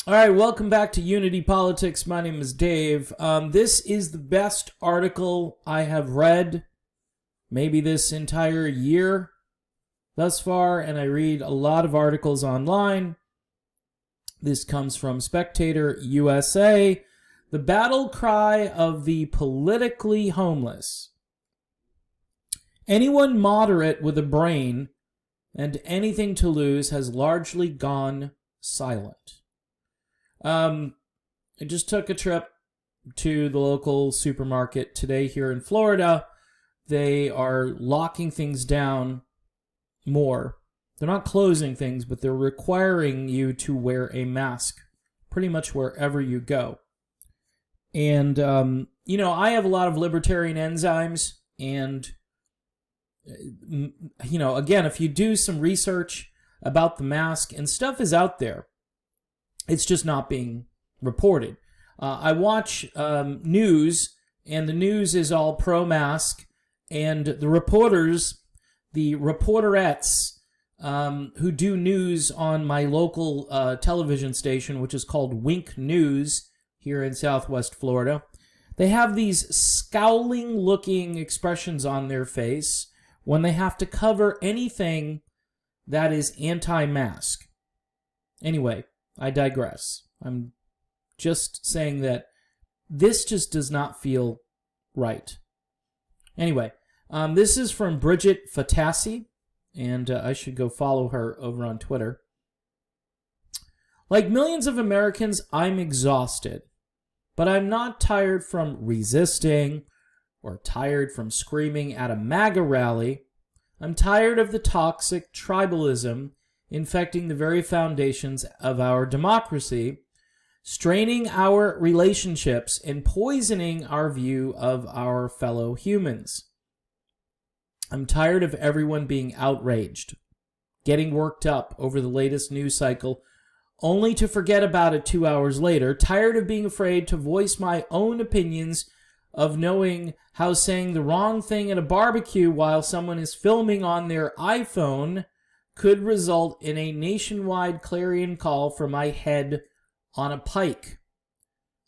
All right, welcome back to Unity Politics. My name is Dave. This is the best article I have read maybe this entire year thus far, and I read a lot of articles online. This comes from Spectator USA. The battle cry of the politically homeless. Anyone moderate with a brain and anything to lose has largely gone silent. I just took a trip to the local supermarket today here in Florida. They are locking things down more. They're not closing things, but they're requiring you to wear a mask pretty much wherever you go. And, I have a lot of libertarian enzymes, and, again, if you do some research about the mask, and stuff is out there, it's just not being reported. I watch news, and the news is all pro-mask, and the reporters, the reporterettes, who do news on my local television station, which is called Wink News here in Southwest Florida, they have these scowling-looking expressions on their face when they have to cover anything that is anti-mask. Anyway, I digress. I'm just saying that this just does not feel right. Anyway, this is from Bridget Fatassi, and I should go follow her over on Twitter. Like millions of Americans, I'm exhausted, but I'm not tired from resisting or tired from screaming at a MAGA rally. I'm tired of the toxic tribalism infecting the very foundations of our democracy, straining our relationships, and poisoning our view of our fellow humans. I'm tired of everyone being outraged, getting worked up over the latest news cycle, only to forget about it 2 hours later, tired of being afraid to voice my own opinions, of knowing how saying the wrong thing at a barbecue while someone is filming on their iPhone could result in a nationwide clarion call for my head on a pike.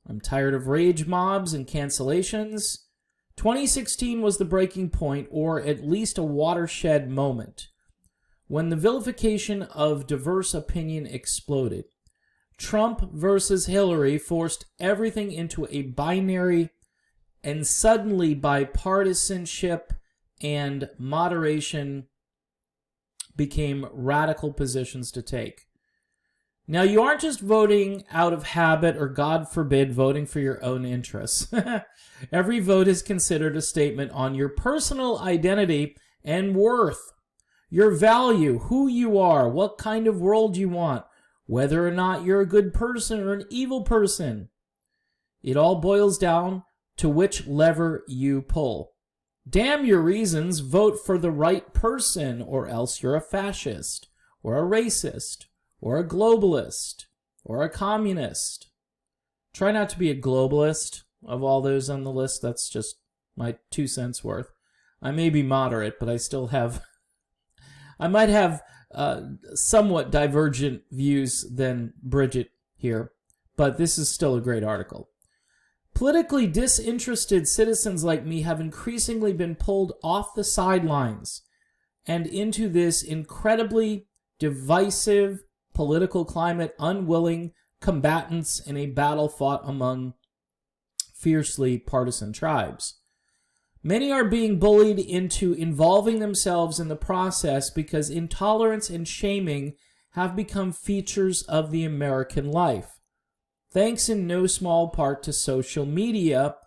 I'm tired of rage mobs and cancellations. 2016 was the breaking point, or at least a watershed moment, when the vilification of diverse opinion exploded. Trump versus Hillary forced everything into a binary, and suddenly bipartisanship and moderation became radical positions to take. Now, you aren't just voting out of habit or, God forbid, voting for your own interests. Every vote is considered a statement on your personal identity and worth, your value, who you are, what kind of world you want, whether or not you're a good person or an evil person. It all boils down to which lever you pull. Damn your reasons, vote for the right person, or else you're a fascist, or a racist, or a globalist, or a communist. Try not to be a globalist of all those on the list. That's just my 2 cents worth. I may be moderate, but I still have... I might have somewhat divergent views than Bridget here, but this is still a great article. Politically disinterested citizens like me have increasingly been pulled off the sidelines and into this incredibly divisive political climate, unwilling combatants in a battle fought among fiercely partisan tribes. Many are being bullied into involving themselves in the process because intolerance and shaming have become features of the American life. Thanks in no small part to social media,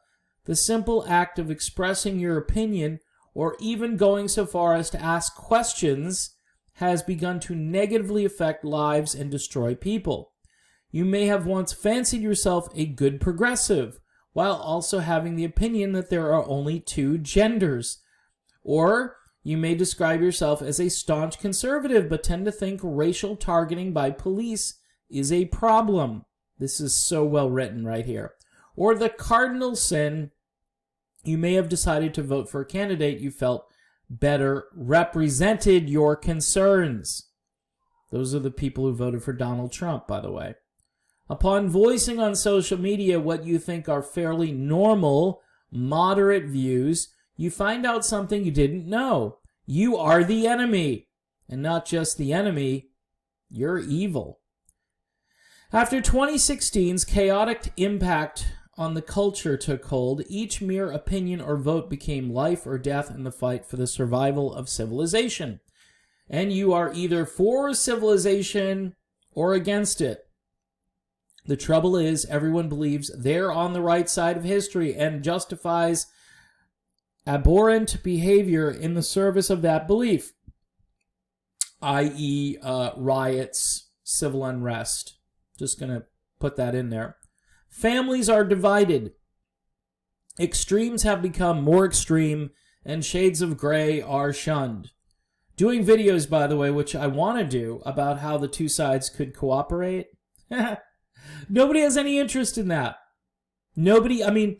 the simple act of expressing your opinion or even going so far as to ask questions has begun to negatively affect lives and destroy people. You may have once fancied yourself a good progressive, while also having the opinion that there are only 2 genders. Or you may describe yourself as a staunch conservative, but tend to think racial targeting by police is a problem. This is so well written right here. Or the cardinal sin, you may have decided to vote for a candidate you felt better represented your concerns. Those are the people who voted for Donald Trump, by the way. Upon voicing on social media what you think are fairly normal, moderate views, you find out something you didn't know. You are the enemy. And not just the enemy, you're evil. After 2016's chaotic impact on the culture took hold, each mere opinion or vote became life or death in the fight for the survival of civilization. And you are either for civilization or against it. The trouble is, everyone believes they're on the right side of history and justifies abhorrent behavior in the service of that belief, i.e., riots, civil unrest. Just going to put that in there. Families are divided. Extremes have become more extreme, and shades of gray are shunned. Doing videos, by the way, which I want to do, about how the two sides could cooperate. Nobody has any interest in that. Nobody, I mean,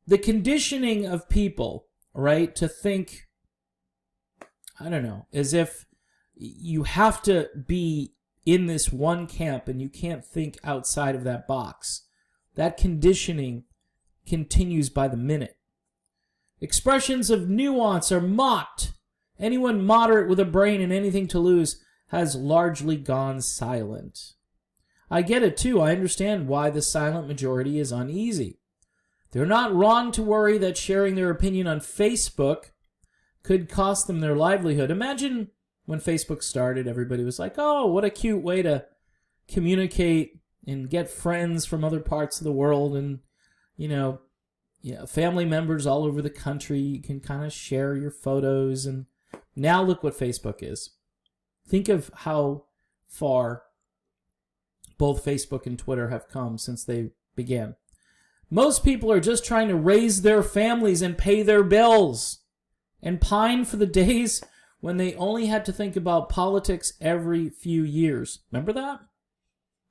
the conditioning of people, right, to think, I don't know, as if you have to be in this one camp and you can't think outside of that box. That conditioning continues by the minute. Expressions of nuance are mocked. Anyone moderate with a brain and anything to lose has largely gone silent. I get it too. I understand why the silent majority is uneasy. They're not wrong to worry that sharing their opinion on Facebook could cost them their livelihood. Imagine when Facebook started, everybody was like, oh, what a cute way to communicate and get friends from other parts of the world, and, family members all over the country. You can kind of share your photos, and now look what Facebook is. Think of how far both Facebook and Twitter have come since they began. Most people are just trying to raise their families and pay their bills and pine for the days when they only had to think about politics every few years. Remember that?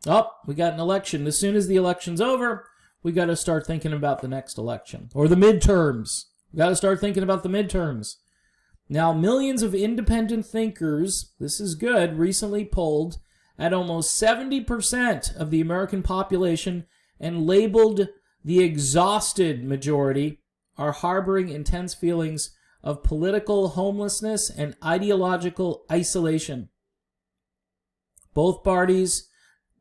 Oh, we got an election. As soon as the election's over, we got to start thinking about the next election. Or the midterms. We got to start thinking about the midterms. Now, millions of independent thinkers, this is good, recently polled at almost 70% of the American population and labeled the exhausted majority are harboring intense feelings of political homelessness and ideological isolation. Both parties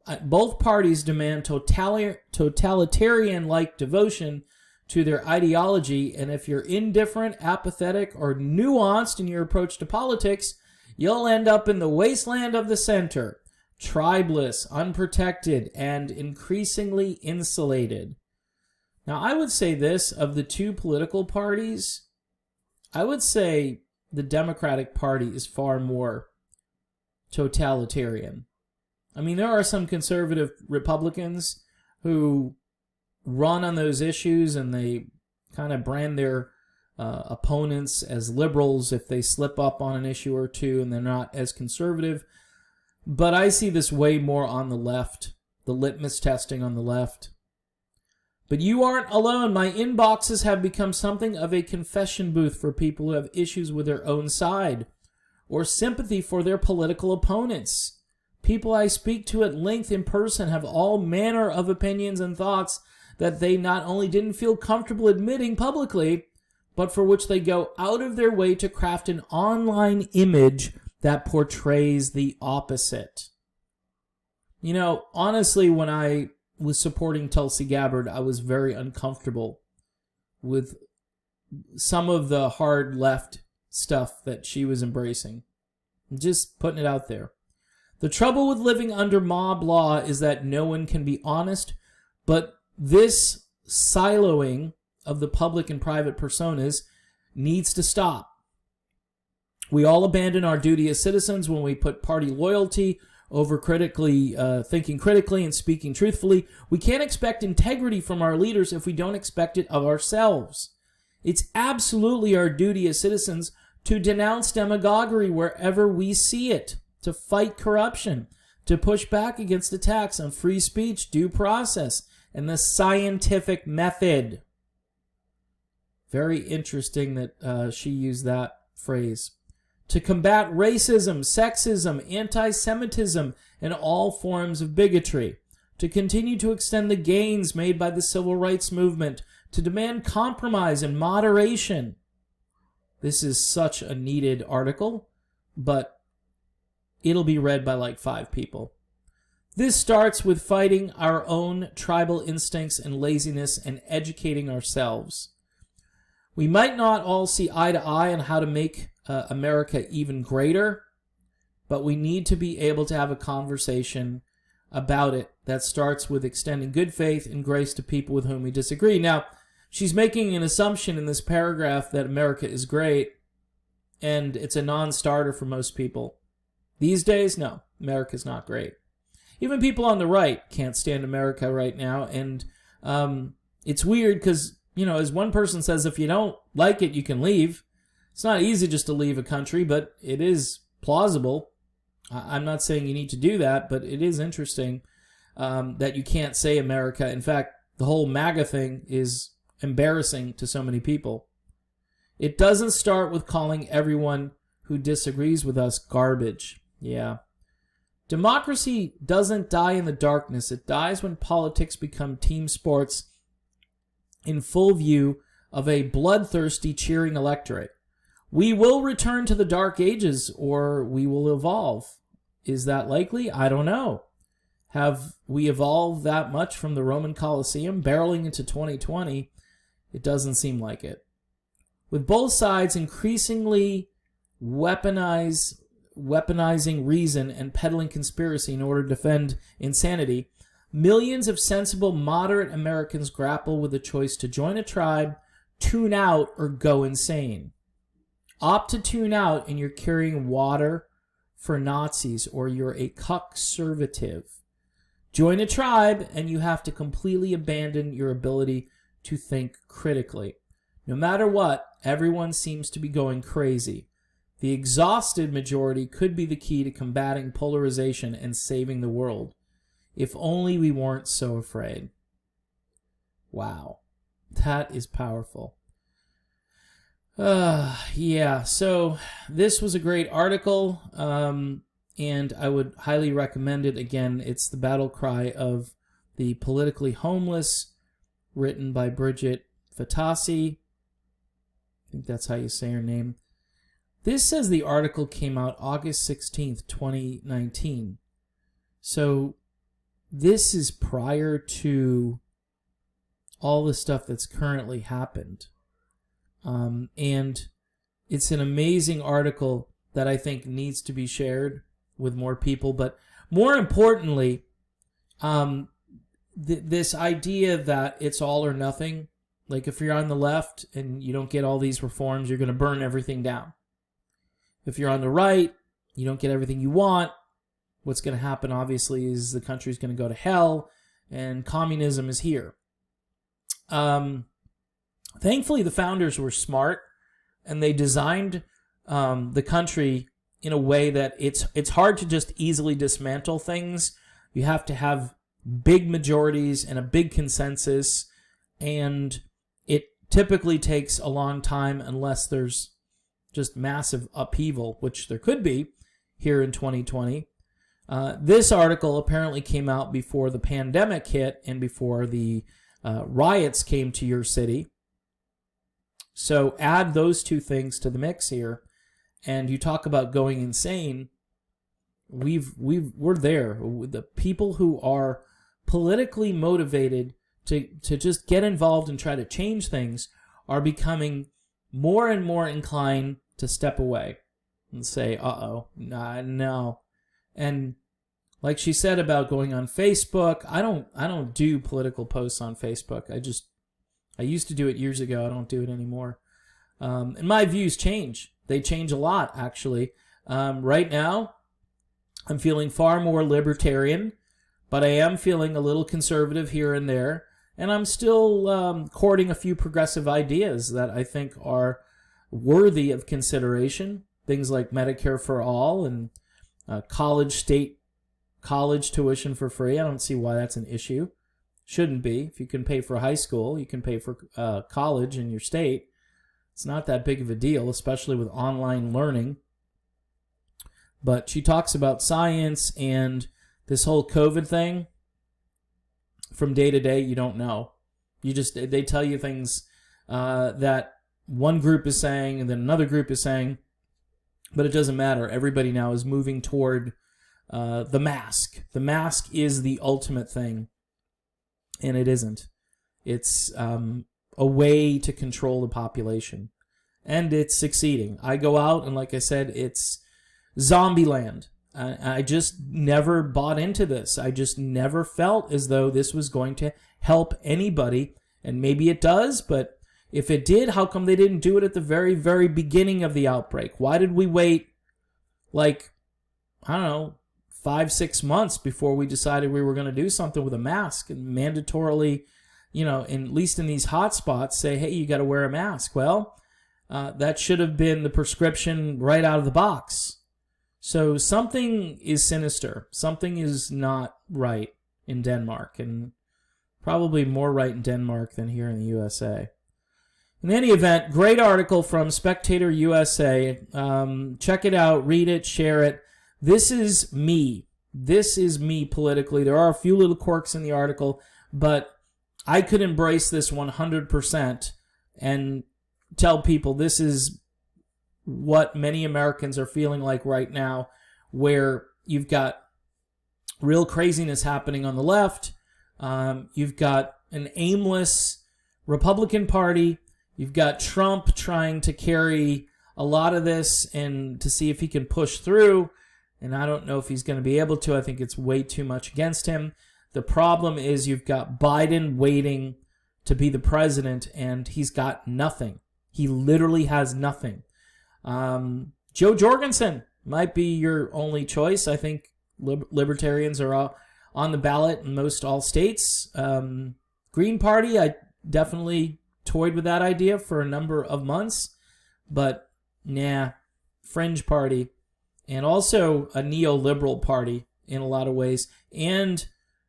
demand totalitarian-like devotion to their ideology, and if you're indifferent, apathetic, or nuanced in your approach to politics, you'll end up in the wasteland of the center, tribeless, unprotected, and increasingly insulated. Now, I would say this, of the two political parties, I would say the Democratic Party is far more totalitarian. I mean, there are some conservative Republicans who run on those issues and they kind of brand their opponents as liberals if they slip up on an issue or two and they're not as conservative. But I see this way more on the left, the litmus testing on the left. But you aren't alone. My inboxes have become something of a confession booth for people who have issues with their own side or sympathy for their political opponents. People I speak to at length in person have all manner of opinions and thoughts that they not only didn't feel comfortable admitting publicly, but for which they go out of their way to craft an online image that portrays the opposite. You know, honestly, when I was supporting Tulsi Gabbard, I was very uncomfortable with some of the hard left stuff that she was embracing. Just putting it out there. The trouble with living under mob law is that no one can be honest, but this siloing of the public and private personas needs to stop. We all abandon our duty as citizens when we put party loyalty over thinking critically and speaking truthfully. We can't expect integrity from our leaders if we don't expect it of ourselves. It's absolutely our duty as citizens to denounce demagoguery wherever we see it, to fight corruption, to push back against attacks on free speech, due process, and the scientific method. Very interesting that she used that phrase. To combat racism, sexism, anti-Semitism, and all forms of bigotry. to continue to extend the gains made by the civil rights movement, to demand compromise and moderation. This is such a needed article, but it'll be read by like 5 people. This starts with fighting our own tribal instincts and laziness and educating ourselves. We might not all see eye to eye on how to make America even greater, but we need to be able to have a conversation about it that starts with extending good faith and grace to people with whom we disagree. Now, she's making an assumption in this paragraph that America is great, and it's a non-starter for most people. These days, no, America's not great. Even people on the right can't stand America right now, and it's weird because, you know, as one person says, if you don't like it, you can leave. It's not easy just to leave a country, but it is plausible. I'm not saying you need to do that, but it is interesting that you can't say America. In fact, the whole MAGA thing is embarrassing to so many people. It doesn't start with calling everyone who disagrees with us garbage. Yeah. Democracy doesn't die in the darkness. It dies when politics become team sports in full view of a bloodthirsty cheering electorate. We will return to the Dark Ages, or we will evolve. Is that likely? I don't know. Have we evolved that much from the Roman Colosseum barreling into 2020? It doesn't seem like it. With both sides increasingly weaponizing reason and peddling conspiracy in order to defend insanity, millions of sensible, moderate Americans grapple with the choice to join a tribe, tune out, or go insane. Opt to tune out and you're carrying water for Nazis, or you're a cuck-servative. Join a tribe and you have to completely abandon your ability to think critically. No matter what, everyone seems to be going crazy. The exhausted majority could be the key to combating polarization and saving the world. If only we weren't so afraid. Wow. That is powerful. Yeah, so this was a great article, and I would highly recommend it. Again, it's the battle cry of the politically homeless, written by Bridget Fatasi. I think that's how you say her name. This says the article came out August 16th, 2019. So this is prior to all the stuff that's currently happened. And it's an amazing article that I think needs to be shared with more people. But more importantly, this idea that it's all or nothing, like if you're on the left and you don't get all these reforms, you're going to burn everything down. If you're on the right, you don't get everything you want, what's going to happen, obviously, is the country's going to go to hell, and communism is here. Thankfully, the founders were smart, and they designed the country in a way that it's hard to just easily dismantle things. You have to have big majorities and a big consensus, and it typically takes a long time unless there's just massive upheaval, which there could be here in 2020. This article apparently came out before the pandemic hit and before the riots came to your city. So add those two things to the mix here, and you talk about going insane. We're there. The people who are politically motivated to just get involved and try to change things are becoming more and more inclined to step away and say, no. And like she said about going on Facebook, I don't do political posts on Facebook. I used to do it years ago. I don't do it anymore. And my views change. They change a lot, actually. Right now, I'm feeling far more libertarian, but I am feeling a little conservative here and there. And I'm still courting a few progressive ideas that I think are worthy of consideration. Things like Medicare for all and state college tuition for free. I don't see why that's an issue. Shouldn't be. If you can pay for high school, you can pay for college in your state. It's not that big of a deal, especially with online learning. But she talks about science and this whole COVID thing. from day to day, you don't know. They tell you things that one group is saying and then another group is saying, but it doesn't matter. Everybody now is moving toward the mask. The mask is the ultimate thing, and it isn't. It's a way to control the population, and it's succeeding. I go out, and like I said, it's zombie land. I just never bought into this. I just never felt as though this was going to help anybody, and maybe it does, but if it did, how come they didn't do it at the very, very beginning of the outbreak? Why did we wait, like, I don't know, 5-6 months before we decided we were going to do something with a mask and mandatorily, at least in these hot spots, say, hey, you got to wear a mask? Well, that should have been the prescription right out of the box. So something is sinister. Something is not right in Denmark, and probably more right in Denmark than here in the USA. In any event, great article from Spectator USA. Check it out, read it, share it. This is me. This is me politically. There are a few little quirks in the article, but I could embrace this 100% and tell people this is what many Americans are feeling like right now, where you've got real craziness happening on the left. You've got an aimless Republican Party. You've got Trump trying to carry a lot of this and to see if he can push through. And I don't know if he's going to be able to. I think it's way too much against him. The problem is you've got Biden waiting to be the president, and he's got nothing. He literally has nothing. Joe Jorgensen might be your only choice. I think libertarians are on the ballot in most all states. Green Party, I definitely toyed with that idea for a number of months, but fringe party, and also a neoliberal party in a lot of ways, and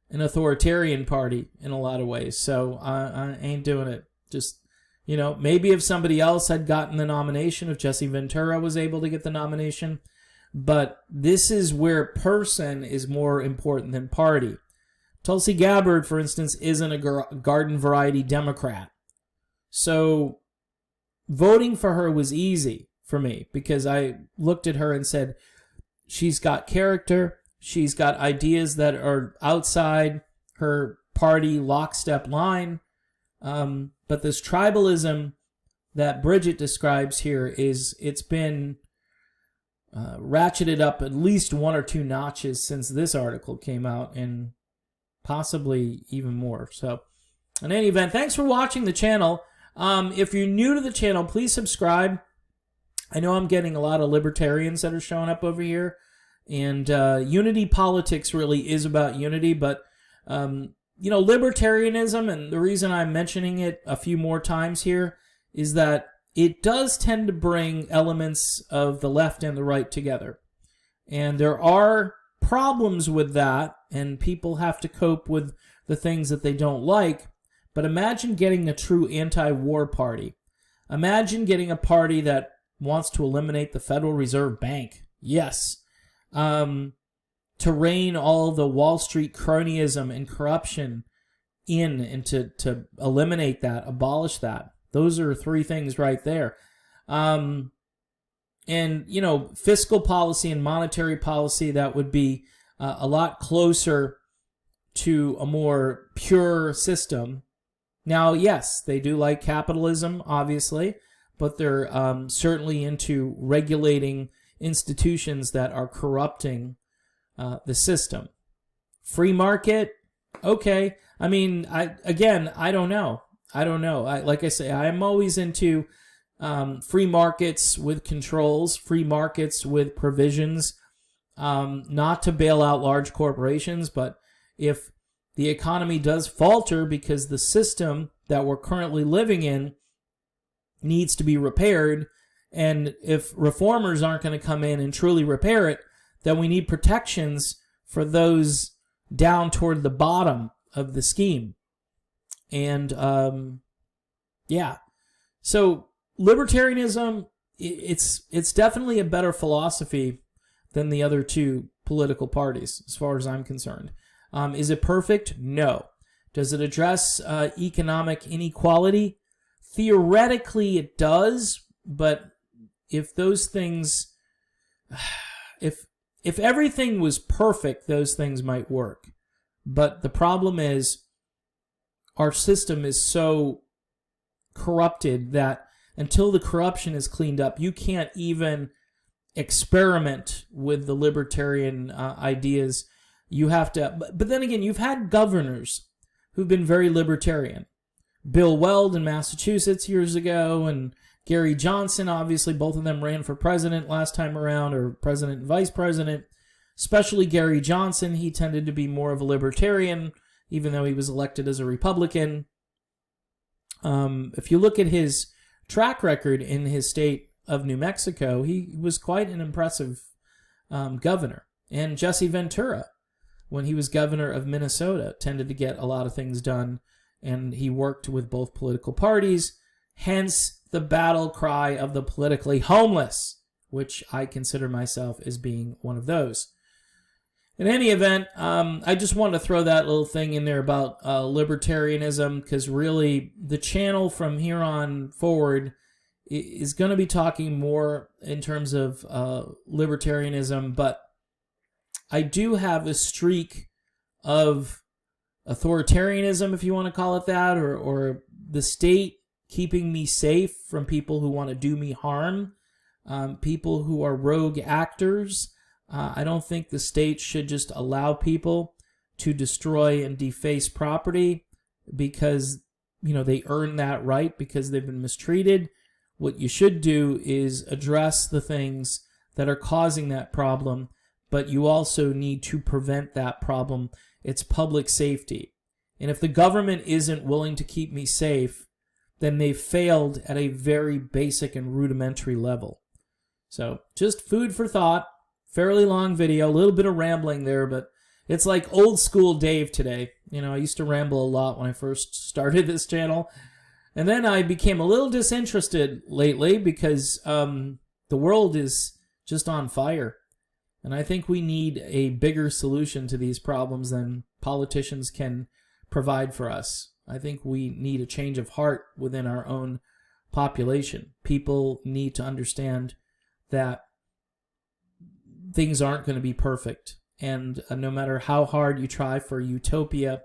an authoritarian party in a lot of ways. So I ain't doing it. Just, maybe if somebody else had gotten the nomination, if Jesse Ventura was able to get the nomination, but this is where person is more important than party. Tulsi Gabbard, for instance, isn't a garden variety Democrat. So voting for her was easy for me because I looked at her and said, she's got character, she's got ideas that are outside her party lockstep line. But this tribalism that Bridget describes here it's been ratcheted up at least 1 or 2 notches since this article came out, and possibly even more. So in any event, thanks for watching the channel. If you're new to the channel, please subscribe. I know I'm getting a lot of libertarians that are showing up over here, and unity politics really is about unity, but libertarianism, and the reason I'm mentioning it a few more times here is that it does tend to bring elements of the left and the right together. And there are problems with that, and people have to cope with the things that they don't like. But imagine getting a true anti-war party. Imagine getting a party that wants to eliminate the Federal Reserve Bank. Yes. To rein all the Wall Street cronyism and corruption in, and to eliminate that, abolish that. Those are 3 things right there. And, fiscal policy and monetary policy, that would be a lot closer to a more pure system. Now, yes, they do like capitalism, obviously, but they're certainly into regulating institutions that are corrupting the system. Free market, okay. I mean, I don't know. Like I say, I'm always into free markets with controls, free markets with provisions, not to bail out large corporations, but if the economy does falter because the system that we're currently living in needs to be repaired, and if reformers aren't going to come in and truly repair it, then we need protections for those down toward the bottom of the scheme. And so libertarianism, it's definitely a better philosophy than the other 2 political parties, as far as I'm concerned. Is it perfect? No. Does it address economic inequality? Theoretically, it does, but if those things, if everything was perfect, those things might work. But the problem is our system is so corrupted that until the corruption is cleaned up, you can't even experiment with the libertarian ideas. You have to, but then again, you've had governors who've been very libertarian. Bill Weld in Massachusetts years ago, and Gary Johnson, obviously, both of them ran for president last time around, or president and vice president. Especially Gary Johnson, he tended to be more of a libertarian, even though he was elected as a Republican. If you look at his track record in his state of New Mexico, he was quite an impressive governor. And Jesse Ventura, when he was governor of Minnesota, tended to get a lot of things done, and he worked with both political parties, hence the battle cry of the politically homeless, which I consider myself as being one of those. In any event, I just wanted to throw that little thing in there about libertarianism, because really the channel from here on forward is going to be talking more in terms of libertarianism, but I do have a streak of authoritarianism, if you want to call it that, or the state keeping me safe from people who want to do me harm, people who are rogue actors. I don't think the state should just allow people to destroy and deface property because, they earn that right because they've been mistreated. What you should do is address the things that are causing that problem, but you also need to prevent that problem. It's public safety. And if the government isn't willing to keep me safe, then they've failed at a very basic and rudimentary level. So just food for thought. Fairly long video, a little bit of rambling there, but it's like old school Dave today. I used to ramble a lot when I first started this channel. And then I became a little disinterested lately because the world is just on fire. And I think we need a bigger solution to these problems than politicians can provide for us. I think we need a change of heart within our own population. People need to understand that things aren't going to be perfect. And no matter how hard you try for utopia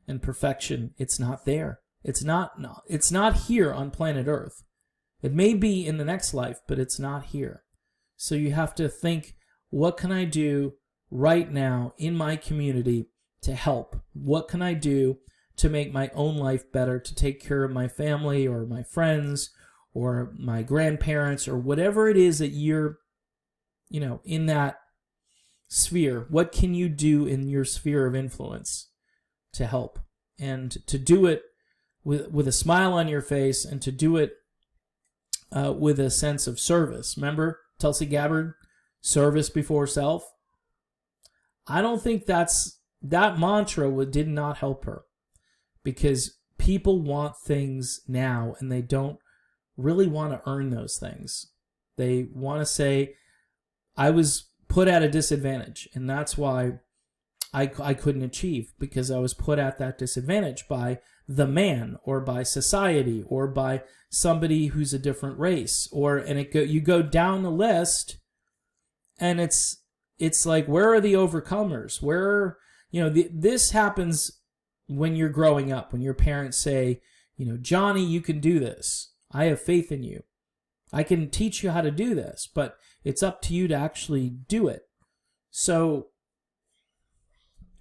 and perfection, it's not there. It's not here on planet Earth. It may be in the next life, but it's not here. So you have to think, what can I do right now in my community to help? What can I do to make my own life better, to take care of my family or my friends or my grandparents or whatever it is that you're in that sphere? What can you do in your sphere of influence to help? And to do it with a smile on your face, and to do it with a sense of service. Remember Tulsi Gabbard, service before self? I don't think that mantra did not help her, because people want things now and they don't really want to earn those things. They want to say, I was put at a disadvantage, and that's why I couldn't achieve, because I was put at that disadvantage by the man, or by society, or by somebody who's a different race, you go down the list, and it's like, where are the overcomers? This happens when you're growing up, when your parents say, Johnny, you can do this. I have faith in you. I can teach you how to do this, but it's up to you to actually do it. So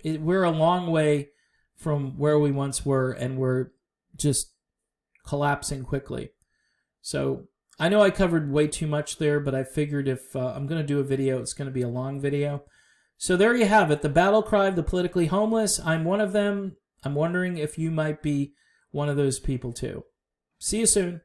we're a long way from where we once were, and we're just collapsing quickly. So I know I covered way too much there, but I figured if I'm going to do a video, it's going to be a long video. So there you have it, the battle cry of the politically homeless. I'm one of them. I'm wondering if you might be one of those people too. See you soon.